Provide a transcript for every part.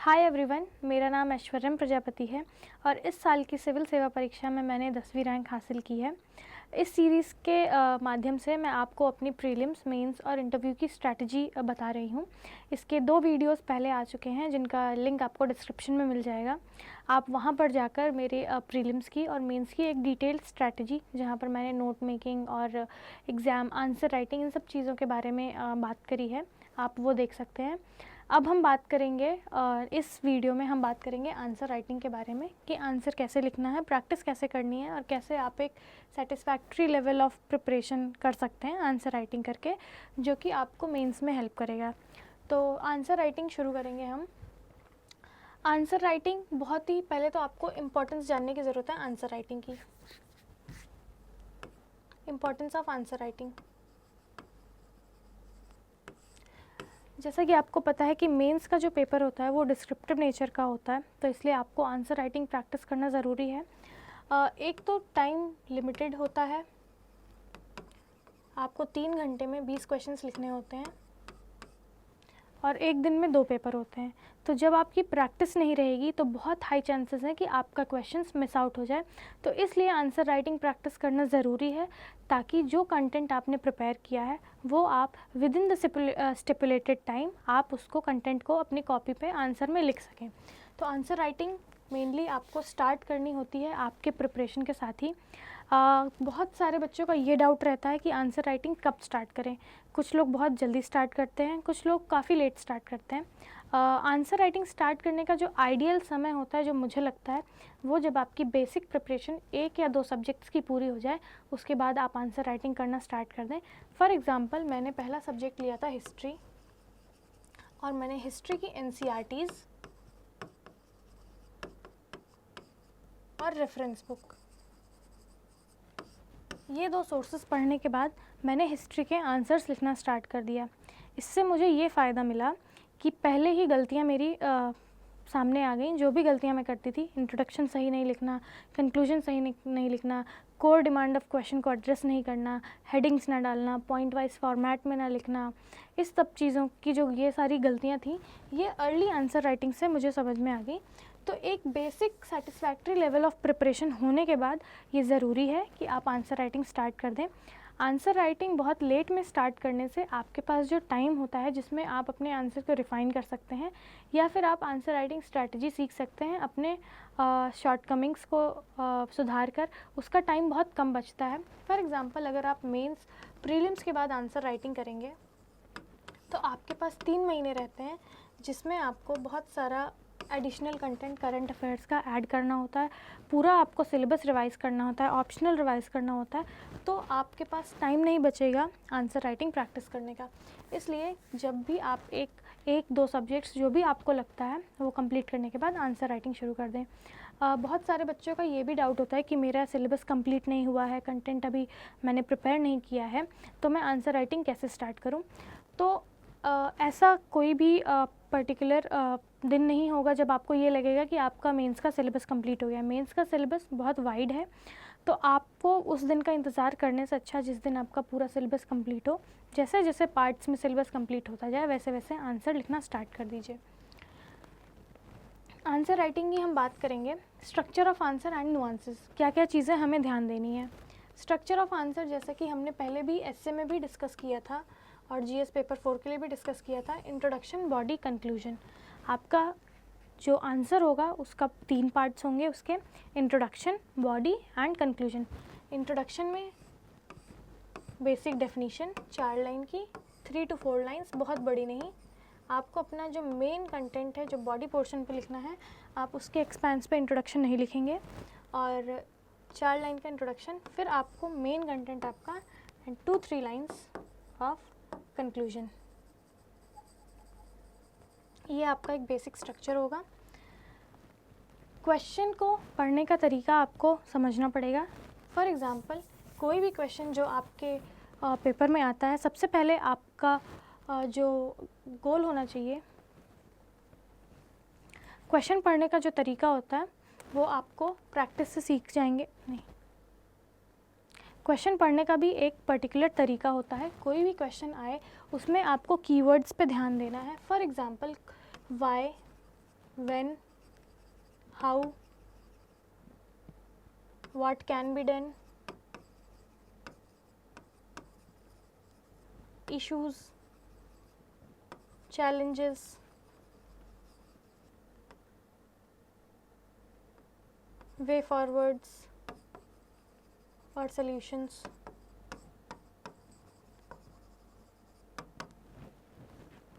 Hi everyone, मेरा नाम ऐश्वर्यम प्रजापति है और इस साल की सिविल सेवा परीक्षा में मैंने 10वीं रैंक हासिल की है। इस सीरीज़ के माध्यम से मैं आपको अपनी प्रीलिम्स, मेंस और इंटरव्यू की स्ट्रैटेजी बता रही हूँ। इसके 2 वीडियोस पहले आ चुके हैं जिनका लिंक आपको डिस्क्रिप्शन में मिल जाएगा। आप वहाँ पर जाकर मेरे प्रीलिम्स की और मेंस की एक डिटेल्ड स्ट्रैटेजी, जहाँ पर मैंने नोट मेकिंग और एग्ज़ाम आंसर राइटिंग इन सब चीज़ों के बारे में बात करी है, आप वो देख सकते हैं। अब हम बात करेंगे इस वीडियो में हम बात करेंगे आंसर राइटिंग के बारे में कि आंसर कैसे लिखना है, प्रैक्टिस कैसे करनी है और कैसे आप एक सेटिस्फैक्ट्री लेवल ऑफ प्रिपरेशन कर सकते हैं आंसर राइटिंग करके, जो कि आपको मेंस में हेल्प करेगा। तो आंसर राइटिंग शुरू करेंगे हम। आंसर राइटिंग बहुत ही पहले तो आपको इम्पोर्टेंस जानने की ज़रूरत है आंसर राइटिंग की। इम्पोर्टेंस ऑफ आंसर राइटिंग, जैसा कि आपको पता है कि मेंस का जो पेपर होता है वो डिस्क्रिप्टिव नेचर का होता है, तो इसलिए आपको आंसर राइटिंग प्रैक्टिस करना ज़रूरी है। एक तो टाइम लिमिटेड होता है, आपको 3 घंटे में 20 क्वेश्चंस लिखने होते हैं और एक दिन में 2 पेपर होते हैं। तो जब आपकी प्रैक्टिस नहीं रहेगी तो बहुत हाई चांसेस हैं कि आपका क्वेश्चंस मिस आउट हो जाए। तो इसलिए आंसर राइटिंग प्रैक्टिस करना ज़रूरी है, ताकि जो कंटेंट आपने प्रिपेयर किया है वो आप with in the stipulated time आप उसको कंटेंट को अपनी कॉपी पे आंसर में लिख सकें। तो आंसर राइटिंग मेनली आपको स्टार्ट करनी होती है आपके प्रिपरेशन के साथ ही। बहुत सारे बच्चों का ये डाउट रहता है कि आंसर राइटिंग कब स्टार्ट करें। कुछ लोग बहुत जल्दी स्टार्ट करते हैं, कुछ लोग काफ़ी लेट स्टार्ट करते हैं। आंसर राइटिंग स्टार्ट करने का जो आइडियल समय होता है, जो मुझे लगता है, वो जब आपकी बेसिक प्रिपरेशन 1 या 2 सब्जेक्ट्स की पूरी हो जाए, उसके बाद आप आंसर राइटिंग करना स्टार्ट कर दें। फॉर एग्ज़ाम्पल, मैंने पहला सब्जेक्ट लिया था हिस्ट्री और मैंने हिस्ट्री की NCERTs और रेफरेंस बुक, ये 2 सोर्सेस पढ़ने के बाद मैंने हिस्ट्री के आंसर्स लिखना स्टार्ट कर दिया। इससे मुझे ये फ़ायदा मिला कि पहले ही गलतियाँ मेरी सामने आ गई। जो भी गलतियाँ मैं करती थी, इंट्रोडक्शन सही नहीं लिखना, कंक्लूजन सही नहीं लिखना, कोर डिमांड ऑफ क्वेश्चन को एड्रेस नहीं करना, हेडिंग्स ना डालना, पॉइंट वाइज फॉर्मेट में ना लिखना, इस सब चीज़ों की जो ये सारी गलतियाँ थी, ये अर्ली आंसर राइटिंग से मुझे समझ में आ गई। तो एक basic satisfactory level of preparation होने के बाद ये ज़रूरी है कि आप आंसर राइटिंग स्टार्ट कर दें। आंसर राइटिंग बहुत लेट में स्टार्ट करने से आपके पास जो टाइम होता है जिसमें आप अपने आंसर को रिफ़ाइन कर सकते हैं, या फिर आप आंसर राइटिंग स्ट्रैटेजी सीख सकते हैं अपने शॉर्टकमिंग्स को सुधार कर, उसका टाइम बहुत कम बचता है। फॉर एग्ज़ाम्पल, अगर आप मेंस प्रीलिम्स के बाद आंसर राइटिंग करेंगे तो आपके पास 3 महीने रहते हैं, जिसमें आपको बहुत सारा एडिशनल कंटेंट करंट अफेयर्स का ऐड करना होता है, पूरा आपको सिलेबस रिवाइज़ करना होता है, ऑप्शनल रिवाइज़ करना होता है। तो आपके पास टाइम नहीं बचेगा आंसर राइटिंग प्रैक्टिस करने का। इसलिए जब भी आप एक 2 सब्जेक्ट्स जो भी आपको लगता है वो कंप्लीट करने के बाद आंसर राइटिंग शुरू कर दें। बहुत सारे बच्चों का ये भी डाउट होता है कि मेरा सिलेबस कंप्लीट नहीं हुआ है, कंटेंट अभी मैंने प्रिपेयर नहीं किया है, तो मैं आंसर राइटिंग कैसे स्टार्ट करूँ। तो ऐसा कोई भी पर्टिकुलर दिन नहीं होगा जब आपको ये लगेगा कि आपका मेंस का सिलेबस कंप्लीट हो गया। मेंस का सिलेबस बहुत वाइड है, तो आपको उस दिन का इंतज़ार करने से अच्छा जिस दिन आपका पूरा सिलेबस कंप्लीट हो, जैसे जैसे पार्ट्स में सिलेबस कंप्लीट होता जाए वैसे वैसे आंसर लिखना स्टार्ट कर दीजिए। आंसर राइटिंग की हम बात करेंगे। Structure of answer and nuances, क्या क्या चीज़ें हमें ध्यान देनी है। स्ट्रक्चर ऑफ आंसर, जैसे कि हमने पहले भी एसए में भी डिस्कस किया था और जीएस पेपर 4 के लिए भी डिस्कस किया था, इंट्रोडक्शन, बॉडी, कंक्लूजन। आपका जो आंसर होगा उसका 3 पार्ट्स होंगे उसके, introduction, body and conclusion. Introduction में बेसिक डेफिनीशन 4 लाइन की, 3 to 4 लाइन्स, बहुत बड़ी नहीं। आपको अपना जो मेन कंटेंट है, जो बॉडी पोर्शन पे लिखना है, आप उसके एक्सपेंस पे इंट्रोडक्शन नहीं लिखेंगे, और 4 लाइन का इंट्रोडक्शन, फिर आपको मेन कंटेंट आपका एंड 2-3 लाइन्स ऑफ कंक्लूजन। ये आपका एक बेसिक स्ट्रक्चर होगा। क्वेश्चन को पढ़ने का तरीका आपको समझना पड़ेगा। फॉर एग्ज़ाम्पल, कोई भी क्वेश्चन जो आपके पेपर में आता है, सबसे पहले आपका जो गोल होना चाहिए, क्वेश्चन पढ़ने का जो तरीका होता है वो आपको प्रैक्टिस से सीख जाएंगे। नहीं, क्वेश्चन पढ़ने का भी एक पर्टिकुलर तरीका होता है। कोई भी क्वेश्चन आए उसमें आपको कीवर्ड्स पे ध्यान देना है। For example, why, when, how, what can be done, issues, challenges, way forwards और solutions।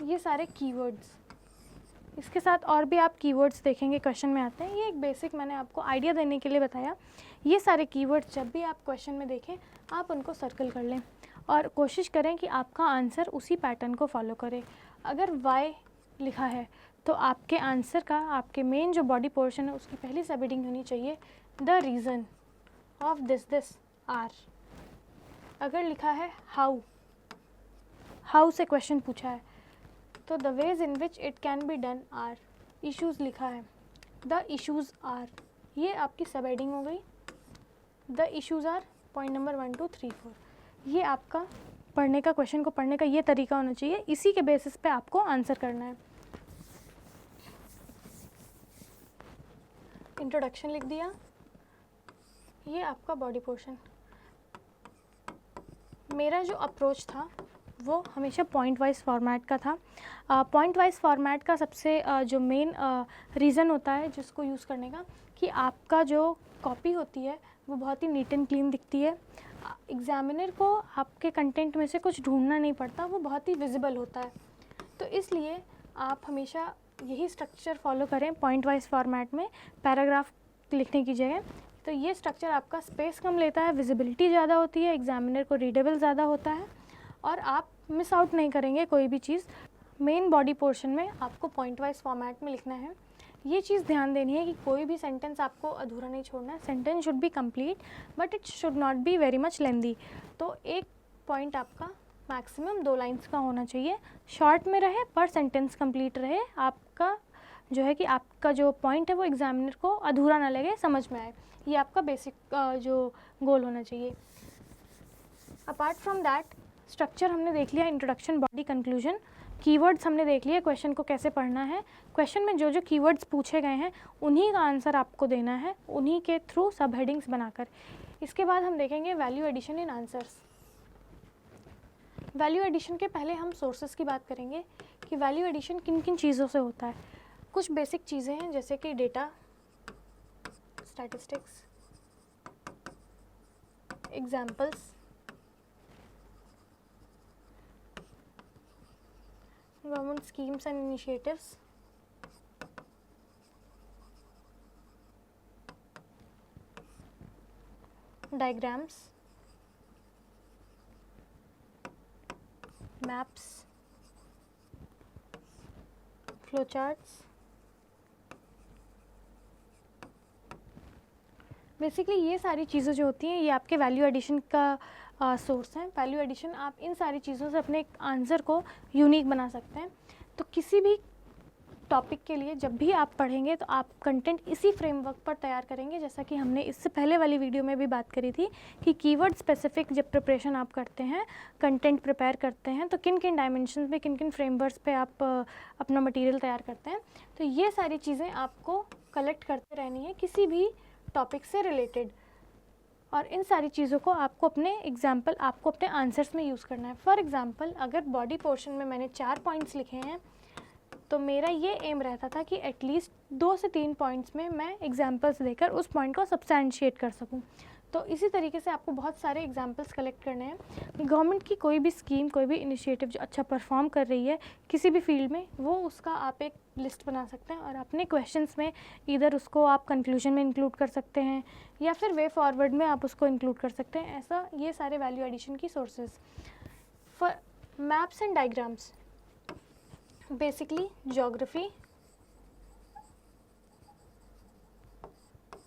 ये सारे कीवर्ड्स, इसके साथ और भी आप कीवर्ड्स देखेंगे क्वेश्चन में आते हैं। ये एक बेसिक मैंने आपको आइडिया देने के लिए बताया। ये सारे कीवर्ड्स जब भी आप क्वेश्चन में देखें आप उनको सर्कल कर लें और कोशिश करें कि आपका आंसर उसी पैटर्न को फॉलो करे। अगर वाई लिखा है तो आपके आंसर का, आपके मेन जो बॉडी पोर्शन है उसकी पहली सब हेडिंग होनी चाहिए the reason of this are. अगर लिखा है हाउ से क्वेश्चन पूछा है तो the ways in which it can be done are. Issues लिखा है, द इश्यूज़ आर, ये आपकी सब हेडिंग हो गई। The issues are point number 1 2 3 4। ये आपका पढ़ने का, क्वेश्चन को पढ़ने का ये तरीका होना चाहिए। इसी के बेसिस पे आपको आंसर करना है। इंट्रोडक्शन लिख दिया, ये आपका बॉडी पोर्शन। मेरा जो अप्रोच था वो हमेशा पॉइंट वाइज फॉर्मेट का था। पॉइंट वाइज फॉर्मेट का सबसे जो मेन रीज़न होता है जिसको यूज़ करने का, कि आपका जो कॉपी होती है वो बहुत ही नीट एंड क्लीन दिखती है। एग्जामिनर को आपके कंटेंट में से कुछ ढूंढना नहीं पड़ता, वो बहुत ही विजिबल होता है। तो इसलिए आप हमेशा यही स्ट्रक्चर फॉलो करें पॉइंट वाइज फॉर्मेट में पैराग्राफ लिखने की जगह। तो ये स्ट्रक्चर आपका स्पेस कम लेता है, विजिबिलिटी ज़्यादा होती है, एग्जामिनर को रीडेबल ज़्यादा होता है और आप मिस आउट नहीं करेंगे कोई भी चीज़। मेन बॉडी पोर्शन में आपको पॉइंट वाइज फॉर्मेट में लिखना है। ये चीज़ ध्यान देनी है कि कोई भी सेंटेंस आपको अधूरा नहीं छोड़ना है। Sentence should be complete but it should not be very much lengthy. तो एक पॉइंट आपका मैक्सिमम 2 लाइन्स का होना चाहिए, शॉर्ट में रहे पर सेंटेंस कंप्लीट रहे। आपका जो है कि आपका जो पॉइंट है वो एग्जामिनर को अधूरा ना लगे, समझ में आए। ये आपका बेसिक जो गोल होना चाहिए। अपार्ट फ्रॉम दैट स्ट्रक्चर हमने देख लिया, इंट्रोडक्शन, बॉडी, कंक्लूजन। कीवर्ड्स हमने देख लिया, क्वेश्चन को कैसे पढ़ना है। क्वेश्चन में जो जो कीवर्ड्स पूछे गए हैं उन्हीं का आंसर आपको देना है, उन्हीं के थ्रू सब हेडिंग्स बनाकर। इसके बाद हम देखेंगे value addition in answers. Value addition के पहले हम सोर्सेस की बात करेंगे कि वैल्यू एडिशन किन किन चीज़ों से होता है। कुछ बेसिक चीज़ें हैं जैसे कि data, statistics, examples, government schemes and initiatives, diagrams, maps, flowcharts। Basically ये सारी चीज़ें जो होती हैं ये आपके वैल्यू एडिशन का सोर्स हैं। वैल्यू एडिशन, आप इन सारी चीज़ों से अपने आंसर को यूनिक बना सकते हैं। तो किसी भी टॉपिक के लिए जब भी आप पढ़ेंगे तो आप कंटेंट इसी फ्रेमवर्क पर तैयार करेंगे, जैसा कि हमने इससे पहले वाली वीडियो में भी बात करी थी कि कीवर्ड स्पेसिफिक जब प्रिपरेशन आप करते हैं, कंटेंट प्रिपेयर करते हैं, तो किन किन डायमेंशंस पे, किन किन फ्रेमवर्क्स पे आप अपना मटेरियल तैयार करते हैं। तो ये सारी चीज़ें आपको कलेक्ट करते रहनी है किसी भी टॉपिक से रिलेटेड, और इन सारी चीज़ों को आपको अपने एग्जाम्पल, आपको अपने आंसर्स में यूज़ करना है। फॉर एग्जाम्पल अगर बॉडी पोर्शन में मैंने 4 पॉइंट्स लिखे हैं तो मेरा ये एम रहता था कि एटलीस्ट 2 से 3 पॉइंट्स में मैं एग्जाम्पल्स देकर उस पॉइंट को सब्सटेंशिएट कर सकूं। तो इसी तरीके से आपको बहुत सारे एग्जाम्पल्स कलेक्ट करने हैं। गवर्नमेंट की कोई भी स्कीम, कोई भी इनिशिएटिव जो अच्छा परफॉर्म कर रही है किसी भी फील्ड में, वो उसका आप एक लिस्ट बना सकते हैं और अपने क्वेश्चंस में इधर उसको आप कंक्लूजन में इंक्लूड कर सकते हैं या फिर वे फॉरवर्ड में आप उसको इंक्लूड कर सकते हैं। ऐसा ये सारे वैल्यू एडिशन की sources. For maps and diagrams, basically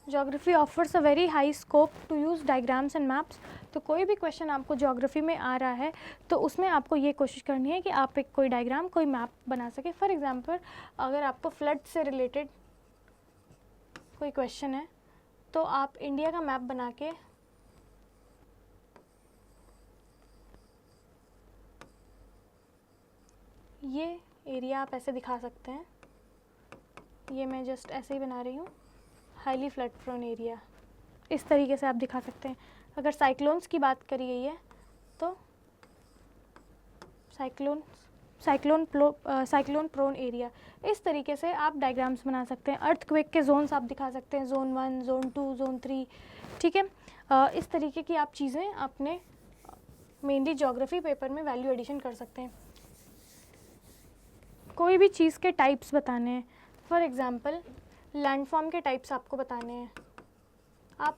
geography offers a very high scope to use diagrams and maps. तो कोई भी क्वेश्चन आपको ज्योग्राफी में आ रहा है तो उसमें आपको ये कोशिश करनी है कि आप एक कोई डायग्राम, कोई मैप बना सके। फॉर एग्जांपल अगर आपको फ्लड से रिलेटेड कोई क्वेश्चन है तो आप इंडिया का मैप बना के ये एरिया आप ऐसे दिखा सकते हैं ये मैं जस्ट ऐसे ही बना रही हूँ, हाईली फ्लड प्रोन एरिया, इस तरीके से आप दिखा सकते हैं। अगर साइक्लोन्स की बात करी गई है तो साइक्लोन प्रोन एरिया, इस तरीके से आप डायग्राम्स बना सकते हैं। अर्थक्वेक के जोन्स आप दिखा सकते हैं, जोन 1, जोन 2, जोन 3, ठीक है। इस तरीके की आप चीज़ें अपने मेनली ज्योग्राफी पेपर में वैल्यू एडिशन कर सकते हैं। कोई भी चीज़ के टाइप्स बताने हैं, फॉर एग्जांपल लैंडफॉर्म के टाइप्स आपको बताने हैं, आप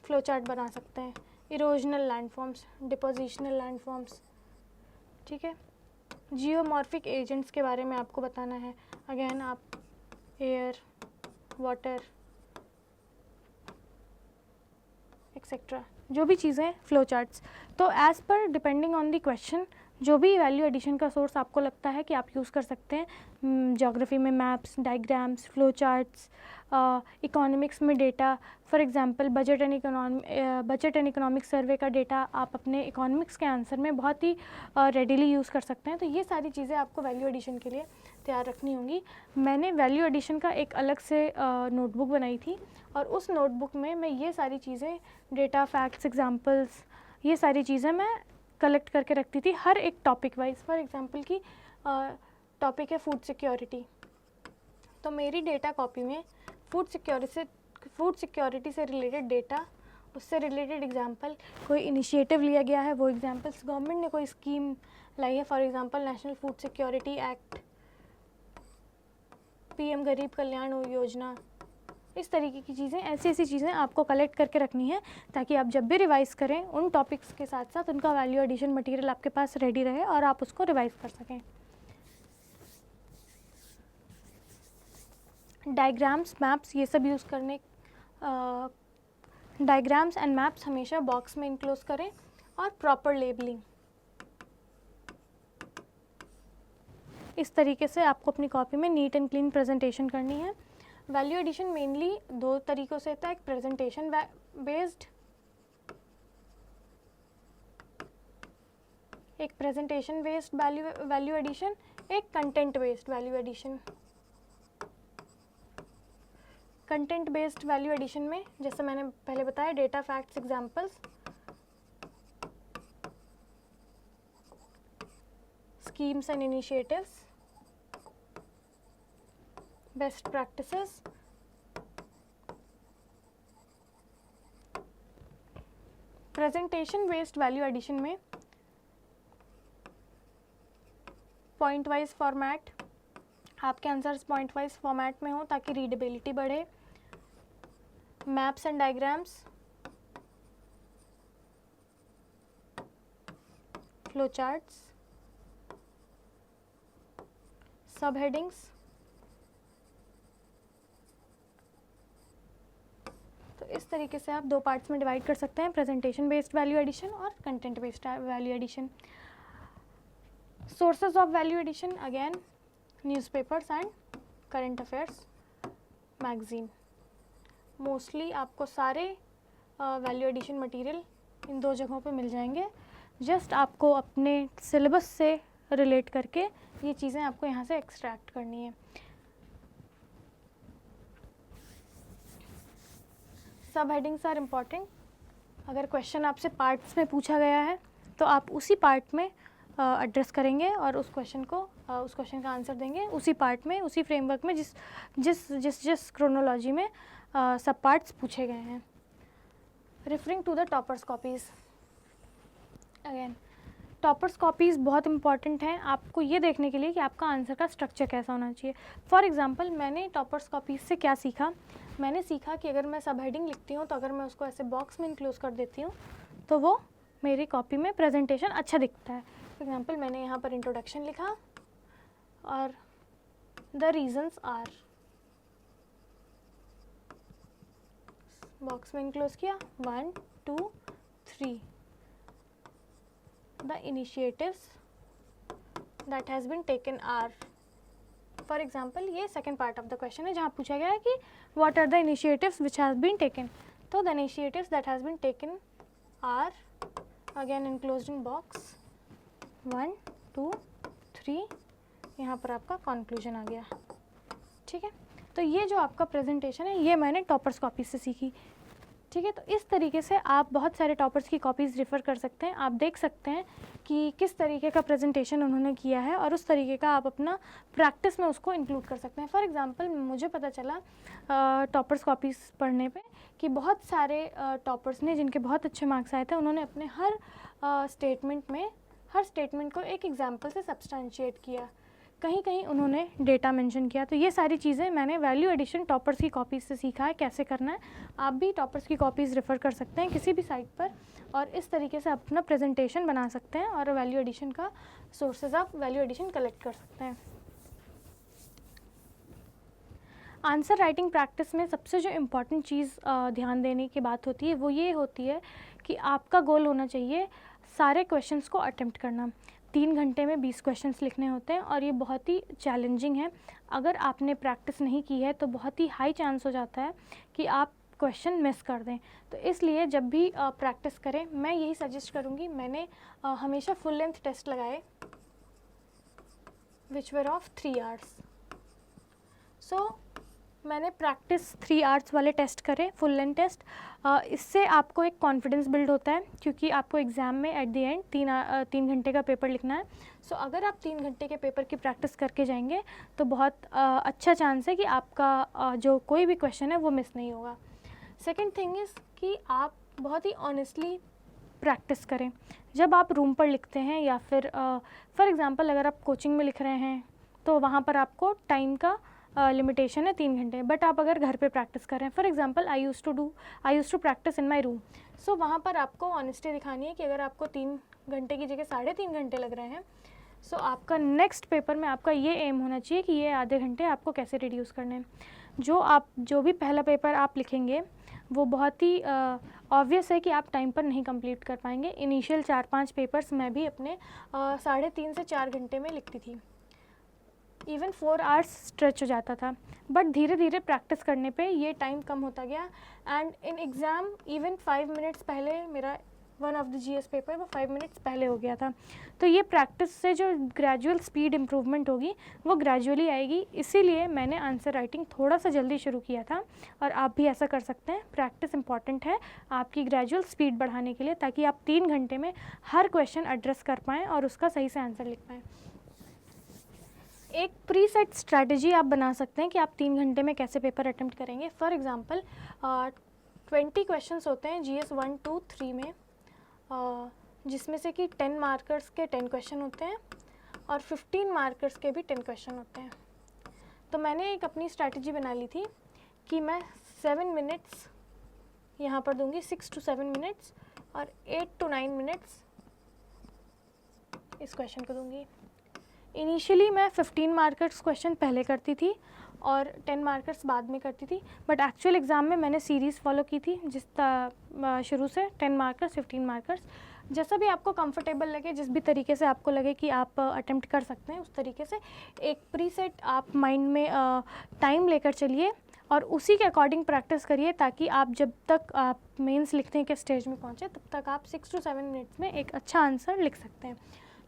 फ्लो चार्ट बना सकते हैं। इरोजनल लैंडफॉर्म्स, डिपोजिशनल लैंडफॉर्म्स, ठीक है। जियोमॉर्फिक एजेंट्स के बारे में आपको बताना है, अगेन आप एयर, वाटर एक्सेट्रा, जो भी चीज़ें फ्लो चार्ट्स। तो as per depending on the question, जो भी वैल्यू एडिशन का सोर्स आपको लगता है कि आप यूज़ कर सकते हैं। ज्योग्राफी में maps, diagrams, flow charts, economics में data, for example budget and economic survey का डेटा आप अपने इकोनॉमिक्स के आंसर में बहुत ही रेडिली यूज़ कर सकते हैं। तो ये सारी चीज़ें आपको वैल्यू एडिशन के लिए तैयार रखनी होंगी। मैंने वैल्यू एडिशन का एक अलग से नोटबुक बनाई थी, और उस नोटबुक में मैं ये सारी चीज़ें, डेटा, फैक्ट्स, एग्जांपल्स, ये सारी चीज़ें मैं कलेक्ट करके रखती थी हर एक टॉपिक वाइज। फॉर एग्जांपल की टॉपिक है फूड सिक्योरिटी, तो मेरी डेटा कॉपी में फूड सिक्योरिटी से रिलेटेड डेटा, उससे रिलेटेड एग्जांपल, कोई इनिशिएटिव लिया गया है वो एग्जांपल्स, गवर्नमेंट ने कोई स्कीम लाई है, for example national food security act, PM गरीब कल्याण योजना, इस तरीके की चीज़ें, ऐसी चीज़ें आपको कलेक्ट करके रखनी है, ताकि आप जब भी रिवाइज़ करें उन टॉपिक्स के साथ साथ उनका वैल्यू एडिशन मटेरियल आपके पास रेडी रहे और आप उसको रिवाइज़ कर सकें। डायग्राम्स, मैप्स, ये सब यूज़ करने, डायग्राम्स एंड मैप्स हमेशा बॉक्स में इनक्लोज करें, और प्रॉपर लेबलिंग। इस तरीके से आपको अपनी कॉपी में नीट एंड क्लीन प्रेजेंटेशन करनी है। वैल्यू एडिशन मेनली दो तरीक़ों से होता है, एक प्रेजेंटेशन बेस्ड, वैल्यू एडिशन, एक content based value addition. Content based value addition में, जैसे मैंने पहले बताया, data, facts, examples, schemes and initiatives, best practices, presentation based value addition में पॉइंट वाइज फॉर्मेट, आपके आंसर्स पॉइंट वाइज फॉर्मेट में हो ताकि रीडेबिलिटी बढ़े। Maps and diagrams, flow charts, subheadings. तो इस तरीके से आप दो पार्ट्स में डिवाइड कर सकते हैं, प्रेजेंटेशन बेस्ड वैल्यू एडिशन और content based value addition. Sources of value addition, again newspapers and current affairs magazine. Mostly आपको सारे वैल्यू एडिशन मटेरियल इन दो जगहों पे मिल जाएंगे। जस्ट आपको अपने सिलेबस से रिलेट करके ये चीज़ें आपको यहाँ से एक्सट्रैक्ट करनी है। सब हेडिंग्स आर इम्पॉर्टेंट। अगर क्वेश्चन आपसे पार्ट्स में पूछा गया है तो आप उसी पार्ट में एड्रेस करेंगे और उस क्वेश्चन का आंसर देंगे उसी पार्ट में, उसी फ्रेमवर्क में जिस क्रोनोलॉजी में सब पार्ट्स पूछे गए हैं। Referring to the toppers copies, again toppers copies बहुत इंपॉर्टेंट हैं आपको ये देखने के लिए कि आपका आंसर का स्ट्रक्चर कैसा होना चाहिए। फॉर एग्जांपल मैंने टॉपर्स कॉपीज़ से क्या सीखा, मैंने सीखा कि अगर मैं सब हेडिंग लिखती हूँ तो अगर मैं उसको ऐसे बॉक्स में इनक्लोज कर देती हूँ तो वो मेरी कॉपी में प्रेजेंटेशन अच्छा दिखता है। फॉर एग्जांपल मैंने यहाँ पर इंट्रोडक्शन लिखा और द रीजंस आर, बॉक्स में इनक्लोज किया, 1 2 3, the initiatives that has been taken are, for example ये second part of the question है जहाँ पूछा गया है कि what are the initiatives which has been taken, तो the initiatives that has been taken are again enclosed in box 1 2 3, यहाँ पर आपका conclusion आ गया, ठीक है। तो ये जो आपका प्रेजेंटेशन है ये मैंने टॉपर्स कॉपी से सीखी, ठीक है। तो इस तरीके से आप बहुत सारे टॉपर्स की कॉपीज़ रेफ़र कर सकते हैं। आप देख सकते हैं कि किस तरीके का प्रेजेंटेशन उन्होंने किया है और उस तरीके का आप अपना प्रैक्टिस में उसको इंक्लूड कर सकते हैं। फॉर एग्जांपल मुझे पता चला टॉपर्स कॉपीज़ पढ़ने पे कि बहुत सारे टॉपर्स ने जिनके बहुत अच्छे मार्क्स आए थे, उन्होंने अपने हर स्टेटमेंट को एक एग्जाम्पल से सब्सटेंशिएट किया, कहीं कहीं उन्होंने डेटा मेंशन किया। तो ये सारी चीज़ें मैंने वैल्यू एडिशन टॉपर्स की कॉपीज़ से सीखा है कैसे करना है। आप भी टॉपर्स की कॉपीज़ रेफ़र कर सकते हैं किसी भी साइट पर और इस तरीके से अपना प्रेजेंटेशन बना सकते हैं और वैल्यू एडिशन का sources of value addition collect कर सकते हैं। आंसर राइटिंग प्रैक्टिस में सबसे जो इम्पॉर्टेंट चीज़ ध्यान देने की बात होती है वो ये होती है कि आपका गोल होना चाहिए सारे क्वेश्चंस को अटेम्प्ट करना। 3 घंटे में 20 क्वेश्चंस लिखने होते हैं और ये बहुत ही चैलेंजिंग है। अगर आपने प्रैक्टिस नहीं की है तो बहुत ही हाई चांस हो जाता है कि आप क्वेश्चन मिस कर दें। तो इसलिए जब भी प्रैक्टिस करें मैं यही सजेस्ट करूँगी। मैंने हमेशा फुल लेंथ टेस्ट लगाए विच वर ऑफ 3 आवर्स। सो मैंने प्रैक्टिस 3 आवर्स वाले टेस्ट करे, फुल लेंथ टेस्ट। इससे आपको एक कॉन्फिडेंस बिल्ड होता है क्योंकि आपको एग्ज़ाम में एट द एंड 3 घंटे का पेपर लिखना है। सो अगर आप 3 घंटे के पेपर की प्रैक्टिस करके जाएंगे तो बहुत अच्छा चांस है कि आपका जो कोई भी क्वेश्चन है वो मिस नहीं होगा। सेकेंड थिंग इज़ कि आप बहुत ही ऑनेस्टली प्रैक्टिस करें। जब आप रूम पर लिखते हैं या फिर फॉर एग्ज़ाम्पल अगर आप कोचिंग में लिख रहे हैं तो वहाँ पर आपको टाइम का लिमिटेशन है 3 घंटे, बट आप अगर घर पे प्रैक्टिस कर रहे हैं, for example I use to practice in my room. So वहाँ पर आपको ऑनेस्टी दिखानी है कि अगर आपको 3 घंटे की जगह 3.5 घंटे लग रहे हैं, सो आपका नेक्स्ट पेपर में आपका ये एम होना चाहिए कि ये आधे घंटे आपको कैसे रिड्यूस करने हैं। जो भी पहला पेपर आप लिखेंगे वो बहुत ही ऑब्वियस है कि आप टाइम पर नहीं कंप्लीट कर पाएंगे। इनिशियल 4-5 पेपर्स मैं भी अपने 3.5 से 4 घंटे में लिखती थी, इवन 4 आवर्स स्ट्रेच हो जाता था। बट धीरे धीरे प्रैक्टिस करने पे ये टाइम कम होता गया and in exam even 5 minutes पहले मेरा one of the GS paper वो 5 मिनट्स पहले हो गया था। तो ये प्रैक्टिस से जो ग्रेजुअल स्पीड इम्प्रूवमेंट होगी वो ग्रेजुअली आएगी। इसीलिए मैंने आंसर राइटिंग थोड़ा सा जल्दी शुरू किया था और आप भी ऐसा कर सकते हैं। प्रैक्टिस इंपॉर्टेंट है आपकी ग्रेजुअल स्पीड बढ़ाने के लिए, ताकि आप 3 घंटे में हर क्वेश्चन एड्रेस कर पाएँ और उसका सही से आंसर लिख पाएँ। एक प्री सेट स्ट्रैटेजी आप बना सकते हैं कि आप 3 घंटे में कैसे पेपर अटेम्प्ट करेंगे। फॉर एग्जांपल 20 क्वेश्चंस होते हैं जीएस 1, 2, 3 में, जिसमें से कि 10 मार्कर्स के 10 क्वेश्चन होते हैं और 15 मार्कर्स के भी 10 क्वेश्चन होते हैं। तो मैंने एक अपनी स्ट्रैटेजी बना ली थी कि मैं 7 मिनट्स यहाँ पर दूंगी, 6 to 7 मिनट्स, और 8 to 9 मिनट्स इस क्वेश्चन को दूंगी। इनिशियली मैं 15 मार्कर्स क्वेश्चन पहले करती थी और 10 मार्कर्स बाद में करती थी, बट एक्चुअल एग्ज़ाम में मैंने सीरीज़ फॉलो की थी शुरू से 10 मार्कर्स 15 मार्कर्स। जैसा भी आपको कंफर्टेबल लगे, जिस भी तरीके से आपको लगे कि आप अटेम्प्ट कर सकते हैं, उस तरीके से एक प्रीसेट आप माइंड में टाइम लेकर चलिए और उसी के अकॉर्डिंग प्रैक्टिस करिए, ताकि आप जब तक आप मेंस लिखने के स्टेज में पहुँचे तब तक आप 6 to 7 मिनट्स में एक अच्छा आंसर लिख सकते हैं।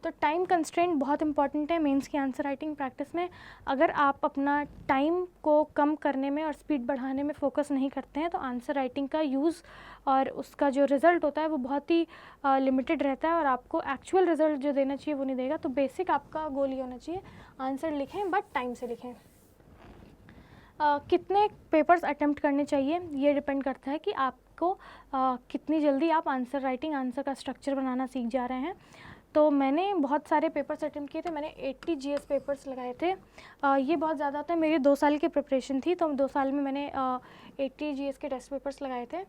तो टाइम कंस्ट्रेंट बहुत इंपॉर्टेंट है मेंस की आंसर राइटिंग प्रैक्टिस में। अगर आप अपना टाइम को कम करने में और स्पीड बढ़ाने में फोकस नहीं करते हैं तो आंसर राइटिंग का यूज़ और उसका जो रिज़ल्ट होता है वो बहुत ही लिमिटेड रहता है और आपको एक्चुअल रिज़ल्ट जो देना चाहिए वो नहीं देगा। तो बेसिक आपका गोल ये होना चाहिए, आंसर लिखें बट टाइम से लिखें। कितने पेपर्स अटेम्प्ट करने चाहिए ये डिपेंड करता है कि आपको कितनी जल्दी आप आंसर राइटिंग, आंसर का स्ट्रक्चर बनाना सीख जा रहे हैं। तो मैंने बहुत सारे पेपर्स अटेम्प्ट किए थे, मैंने 80 जीएस पेपर्स लगाए थे। ये बहुत ज़्यादा होता है, मेरी 2 साल की प्रिपरेशन थी, तो 2 साल में मैंने 80 जीएस के टेस्ट पेपर्स लगाए थे।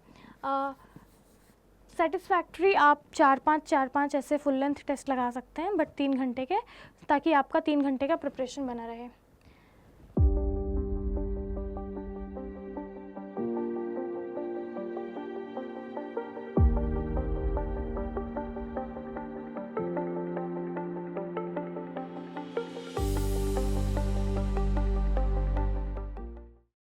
सेटिस्फैक्ट्री आप 4-5 ऐसे फुल लेंथ टेस्ट लगा सकते हैं, बट 3 घंटे के, ताकि आपका 3 घंटे का प्रिपरेशन बना रहे।